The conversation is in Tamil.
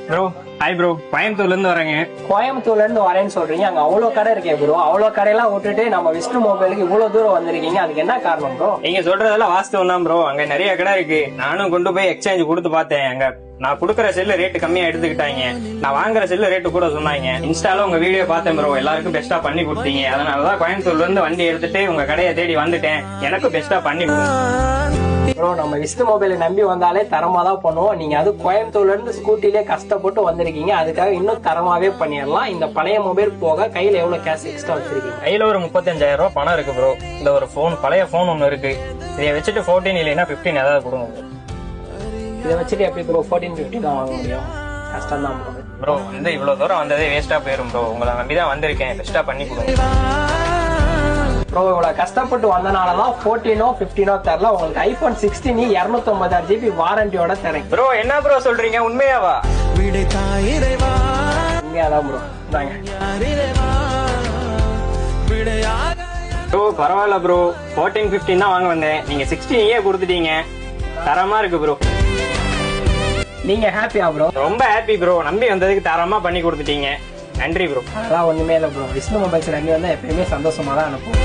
ப்ரோ ஹாய் ப்ரோ, கோயம்புத்தூர்ல இருந்து வரேங்க. கோயம்புத்தூர்ல இருந்து வரேன்னு சொல்றீங்க, அங்க அவ்வளவு கடை இருக்கே ப்ரோ. அவ்வளவு கடையெல்லாம் விட்டுட்டு நம்ம விஷ்ணு மொபைலுக்கு இவ்வளவு தூரம் வந்திருக்கீங்க, அதுக்கு என்ன காரணம் ப்ரோ? நீங்க சொல்றதெல்லாம் வாஸ்தவம் தான் ப்ரோ. அங்க நிறைய கடை இருக்கு. நானும் கொண்டு போய் எக்ஸ்சேஞ்ச் கொடுத்து பார்த்தேன். அங்க நான் குடுக்கற செல்லு ரேட்டு கம்மியா எடுத்துக்கிட்டாங்க. நான் வாங்குற செல்லு ரேட்டு கூட சொன்னாங்க. இன்ஸ்டால உங்க வீடியோ பார்த்தேன் ப்ரோ, எல்லாருக்கும் பெஸ்டா பண்ணி கொடுத்தீங்க. அதனாலதான் கோயம்புத்தூர்ல இருந்து வண்டி எடுத்துட்டு உங்க கடையை தேடி வந்துட்டேன். எனக்கும் பெஸ்டா பண்ணி கொடுங்க ப்ரோ. நம்ம விஷ்ணு மொபைலை நம்பி வந்தாலே தரமா தான் பண்ணுவோம். நீங்க அது கோயம்புத்தூர்ல இருந்து ஸ்கூட்டிலே கஷ்டப்பட்டு வந்திருக்கீங்க, அதுக்காக இன்னும் தரமாவே பண்ணிடலாம். இந்த பழைய மொபைல் போக கையில எவ்வளவு கேஷ் எக்ஸ்ட்ரா வச்சிருக்கீங்க? கையில ஒரு 35,000 ரூபாய் பணம் இருக்கு ப்ரோ. இந்த ஒரு போன், பழைய போன் ஒன்னு இருக்கு. இதை வச்சுட்டு 14 இல்லைன்னா 15 ஏதாவது கொடுங்க ப்ரோ. இதை வச்சுட்டு எப்படி ப்ரோ 14-15 தான் வாங்க முடியும்? கஷ்டம் தான் ப்ரோ. ப்ரோ வந்து இவ்வளவு தூரம் வந்ததே வேஸ்டா போயிரும் ப்ரோ. உங்களை நம்பிதான் வந்திருக்கேன், பெஸ்டா பண்ணி கொடுங்க ப்ரோ. இவ்வளவு கஷ்டப்பட்டு வந்தனாலதான் 14ஓ 15ஓ தரல. உங்களுக்கு ஐபோன் 16 256 GB வாரண்டியோட தரேன் ப்ரோ. என்ன ப்ரோ சொல்றீங்க, உண்மையாவா? உண்மையாதான் ப்ரோ. ப்ரோ பரவாயில்ல ப்ரோ, 14, 15 தான் வாங்க வந்தேன். நீங்க 16 கொடுத்துட்டீங்க, தரமா இருக்கு ப்ரோ. நீங்க ஹாப்பியா ப்ரோ? ரொம்ப ஹாப்பி ப்ரோ. நம்பி வந்ததுக்கு தரமா பண்ணி கொடுத்துட்டீங்க. நன்றி ப்ரோ. அதெல்லாம் ஒண்ணுமே இல்லை ப்ரோ. விஷ்ணு மொபைல்ஸ் நம்பி வந்தா எப்பயுமே சந்தோஷமா தான் அனுப்பும்.